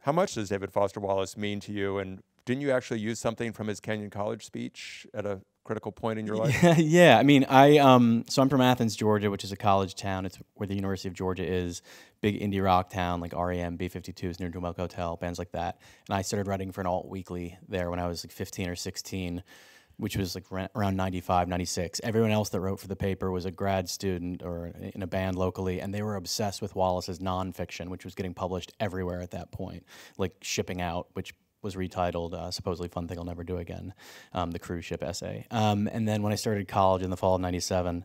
How much does David Foster Wallace mean to you? And didn't you actually use something from his Kenyon College speech at a critical point in your life? Yeah. I mean, so I'm from Athens, Georgia, which is a college town. It's where the University of Georgia is. Big indie rock town, like REM, B-52s, near New Hotel, bands like that. And I started writing for an alt weekly there when I was like 15 or 16, which was like around 95, 96. Everyone else that wrote for the paper was a grad student or in a band locally, and they were obsessed with Wallace's nonfiction, which was getting published everywhere at that point, like Shipping Out, which was retitled Supposedly Fun Thing I'll Never Do Again, the cruise ship essay. And then when I started college in the fall of 97,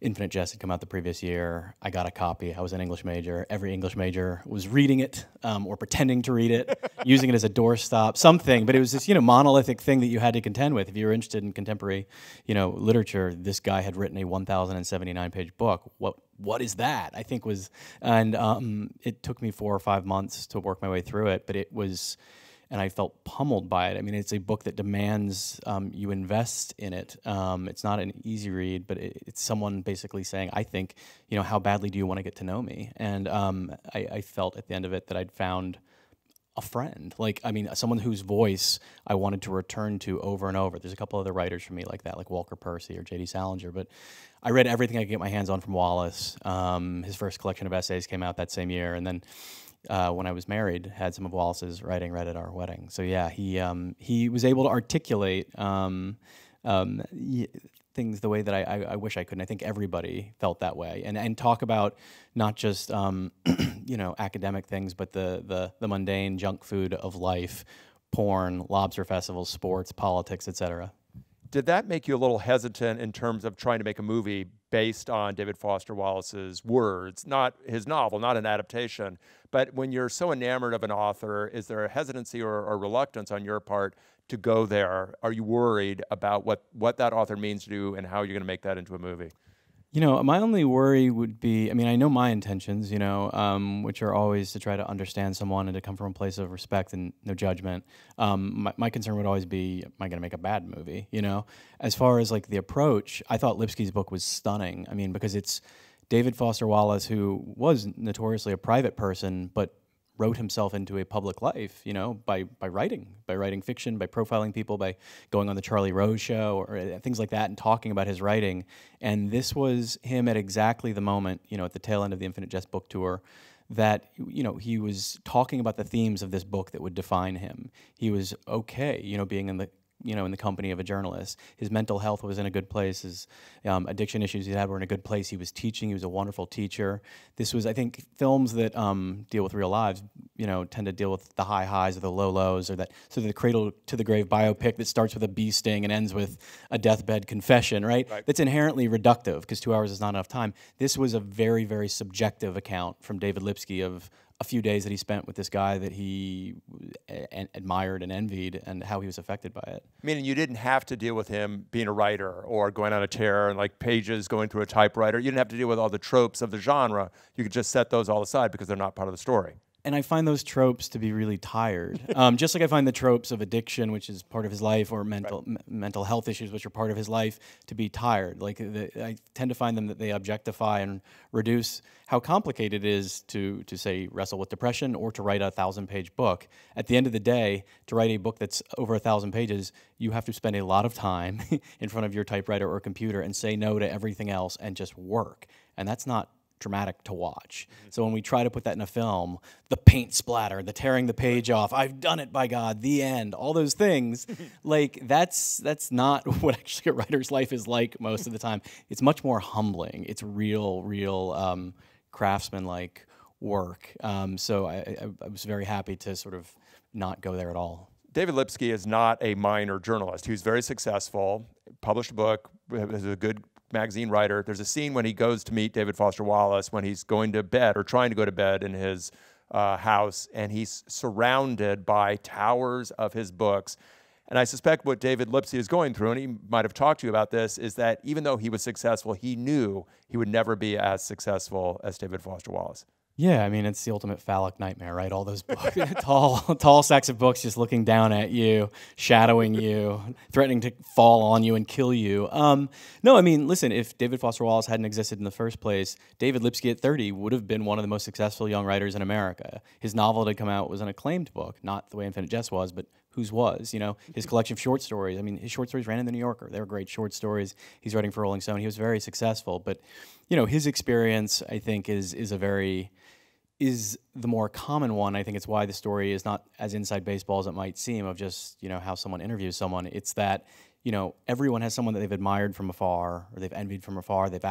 Infinite Jest had come out the previous year. I got a copy. I was an English major. Every English major was reading it or pretending to read it, using it as a doorstop, something. But it was this, monolithic thing that you had to contend with. If you were interested in contemporary, literature, this guy had written a 1,079-page book. What is that? I think was, and it took me 4 or 5 months to work my way through it. But it was. And I felt pummeled by it. I mean, it's a book that demands you invest in it. It's not an easy read, but it's someone basically saying, I think, how badly do you want to get to know me? And I felt at the end of it that I'd found a friend. Someone whose voice I wanted to return to over and over. There's a couple other writers for me like that, like Walker Percy or J.D. Salinger, but I read everything I could get my hands on from Wallace. His first collection of essays came out that same year, and then when I was married, had some of Wallace's writing read at our wedding. So yeah, he was able to articulate things the way that I wish I could. And I think everybody felt that way. And talk about not just academic things, but the mundane junk food of life, porn, lobster festivals, sports, politics, etc. Did that make you a little hesitant in terms of trying to make a movie based on David Foster Wallace's words, not his novel, not an adaptation? But when you're so enamored of an author, is there a hesitancy or reluctance on your part to go there? Are you worried about what that author means to you and how you're going to make that into a movie? My only worry would be, I know my intentions, which are always to try to understand someone and to come from a place of respect and no judgment. My concern would always be, am I going to make a bad movie, As far as like the approach, I thought Lipsky's book was stunning. Because it's David Foster Wallace, who was notoriously a private person, but wrote himself into a public life, by writing fiction, by profiling people, by going on the Charlie Rose show or things like that and talking about his writing. And this was him at exactly the moment, at the tail end of the Infinite Jest book tour, that, he was talking about the themes of this book that would define him. He was okay, being in the company of a journalist. His mental health was in a good place. His addiction issues he had were in a good place. He was teaching. He was a wonderful teacher. This was, I think, films that deal with real lives, tend to deal with the high highs or the low lows, or that sort of the cradle to the grave biopic that starts with a bee sting and ends with a deathbed confession, right? That's inherently reductive because 2 hours is not enough time. This was a very, very subjective account from David Lipsky of a few days that he spent with this guy that he admired and envied, and how he was affected by it. Meaning you didn't have to deal with him being a writer or going on a tear and like pages going through a typewriter. You didn't have to deal with all the tropes of the genre. You could just set those all aside because they're not part of the story. And I find those tropes to be really tired. Just like I find the tropes of addiction, which is part of his life, or mental health issues, which are part of his life, to be tired. I tend to find them that they objectify and reduce how complicated it is to say, wrestle with depression or to write a 1,000-page book. At the end of the day, to write a book that's over 1,000 pages, you have to spend a lot of time in front of your typewriter or computer and say no to everything else and just work. And that's not dramatic to watch. So when we try to put that in a film, the paint splatter, the tearing the page off, I've done it, by God, the end, all those things, that's not what actually a writer's life is like most of the time. It's much more humbling. It's real craftsman-like work. So I was very happy to sort of not go there at all. David Lipsky is not a minor journalist. He was very successful, published a book, was a good magazine writer. There's a scene when he goes to meet David Foster Wallace when he's going to bed or trying to go to bed in his house, and he's surrounded by towers of his books. And I suspect what David Lipsky is going through, and he might have talked to you about this, is that even though he was successful, he knew he would never be as successful as David Foster Wallace. Yeah, I mean, it's the ultimate phallic nightmare, right? All those books, tall stacks of books just looking down at you, shadowing you, threatening to fall on you and kill you. No, I mean, listen, if David Foster Wallace hadn't existed in the first place, David Lipsky at 30 would have been one of the most successful young writers in America. His novel that had come out was an acclaimed book, not The Way Infinite Jest was, but Whose Was, you know, his collection of short stories. I mean, his short stories ran in the New Yorker. They were great short stories. He's writing for Rolling Stone. He was very successful, but, you know, his experience, I think, is the more common one. I think it's why the story is not as inside baseball as it might seem of just, you know, how someone interviews someone. It's that, you know, everyone has someone that they've admired from afar or they've envied from afar. They've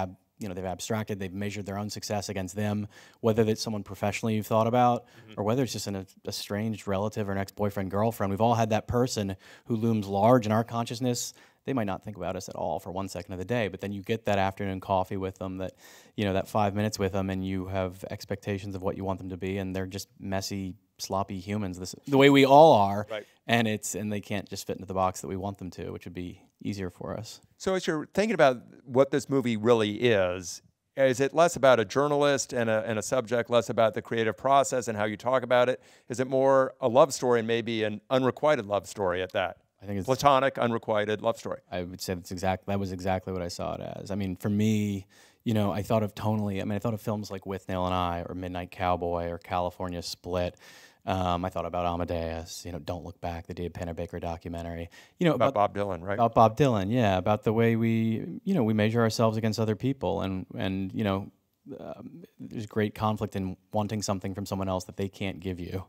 abstracted, they've measured their own success against them, whether it's someone professionally you've thought about or whether it's just an estranged relative or an ex-boyfriend, girlfriend. We've all had that person who looms large in our consciousness. They might not think about us at all for 1 second of the day, but then you get that afternoon coffee with them, that, you know, that 5 minutes with them, and you have expectations of what you want them to be, and they're just messy, sloppy humans, the way we all are, right. and they can't just fit into the box that we want them to, which would be easier for us. So as you're thinking about what this movie really is it less about a journalist and a subject, less about the creative process and how you talk about it? Is it more a love story and maybe an unrequited love story at that? I think it's platonic, unrequited love story. I would say that was exactly what I saw it as. I mean, for me, you know, I thought of tonally. I mean, I thought of films like With Nail and I, or Midnight Cowboy, or California Split. I thought about Amadeus. You know, Don't Look Back, the Dave Pennebaker documentary. You know, about Bob Dylan, right? About Bob Dylan, yeah. About the way we measure ourselves against other people, and you know, there's great conflict in wanting something from someone else that they can't give you.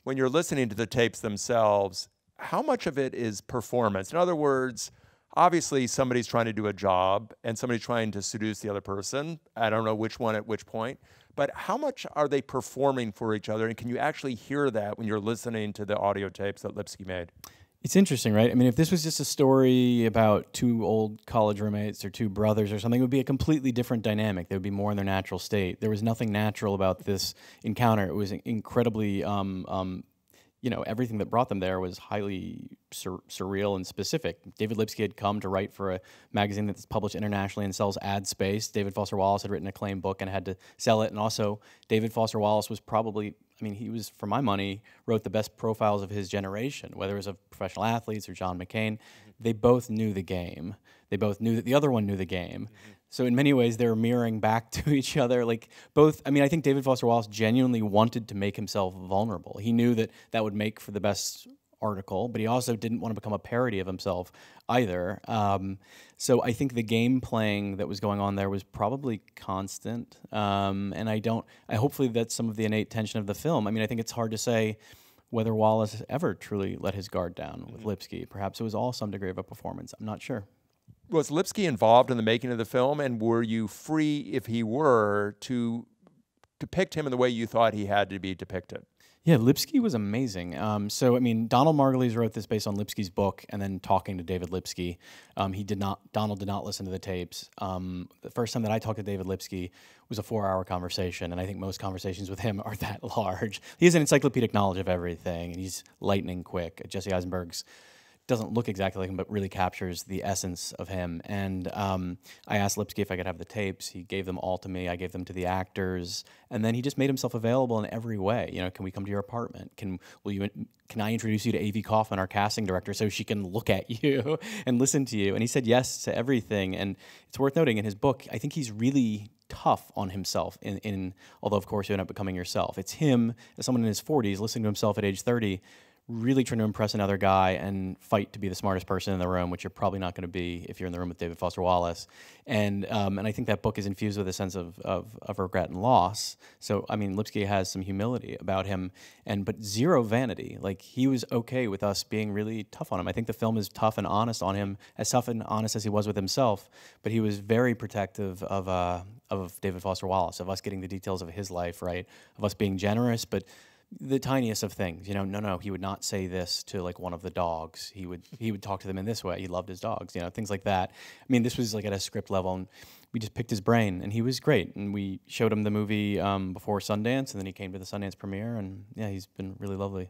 When you're listening to the tapes themselves, how much of it is performance? In other words, obviously somebody's trying to do a job and somebody's trying to seduce the other person. I don't know which one at which point, but how much are they performing for each other? And can you actually hear that when you're listening to the audio tapes that Lipsky made? It's interesting, right? I mean, if this was just a story about two old college roommates or two brothers or something, it would be a completely different dynamic. They would be more in their natural state. There was nothing natural about this encounter. It was incredibly you know, everything that brought them there was highly surreal and specific. David Lipsky had come to write for a magazine that's published internationally and sells ad space. David Foster Wallace had written an acclaimed book and had to sell it. And also, David Foster Wallace was probably, I mean, he was, for my money, wrote the best profiles of his generation, whether it was of professional athletes or John McCain. They both knew the game. They both knew that the other one knew the game. So in many ways, they were mirroring back to each other. Like both, I mean, I think David Foster Wallace genuinely wanted to make himself vulnerable. He knew that that would make for the best article, but he also didn't want to become a parody of himself either. So I think the game playing that was going on there was probably constant. And I hopefully that's some of the innate tension of the film. I mean, I think it's hard to say whether Wallace ever truly let his guard down with Lipsky. Perhaps it was all some degree of a performance. I'm not sure. Was Lipsky involved in the making of the film, and were you free, if he were, to depict him in the way you thought he had to be depicted? Yeah, Lipsky was amazing. So, I mean, Donald Margulies wrote this based on Lipsky's book and then talking to David Lipsky. Donald did not listen to the tapes. The first time that I talked to David Lipsky was a 4-hour conversation, and I think most conversations with him are that large. He has an encyclopedic knowledge of everything, and he's lightning quick. Jesse Eisenberg's doesn't look exactly like him, but really captures the essence of him. And I asked Lipsky if I could have the tapes. He gave them all to me. I gave them to the actors, and then he just made himself available in every way. You know, can we come to your apartment? Can I introduce you to A.V. Kaufman, our casting director, so she can look at you and listen to you? And he said yes to everything. And it's worth noting in his book, I think he's really tough on himself. Although of course you end up becoming yourself. It's him as someone in his 40s listening to himself at age 30. Really trying to impress another guy and fight to be the smartest person in the room, which you're probably not going to be if you're in the room with David Foster Wallace. And I think that book is infused with a sense of regret and loss. So, I mean, Lipsky has some humility about him, but zero vanity. Like, he was okay with us being really tough on him. I think the film is tough and honest on him, as tough and honest as he was with himself, but he was very protective of David Foster Wallace, of us getting the details of his life, right? Of us being generous, but the tiniest of things, you know, no, he would not say this to like one of the dogs. He would talk to them in this way. He loved his dogs, you know, things like that. I mean, this was like at a script level, and we just picked his brain, and he was great. And we showed him the movie before Sundance, and then he came to the Sundance premiere, and yeah, he's been really lovely.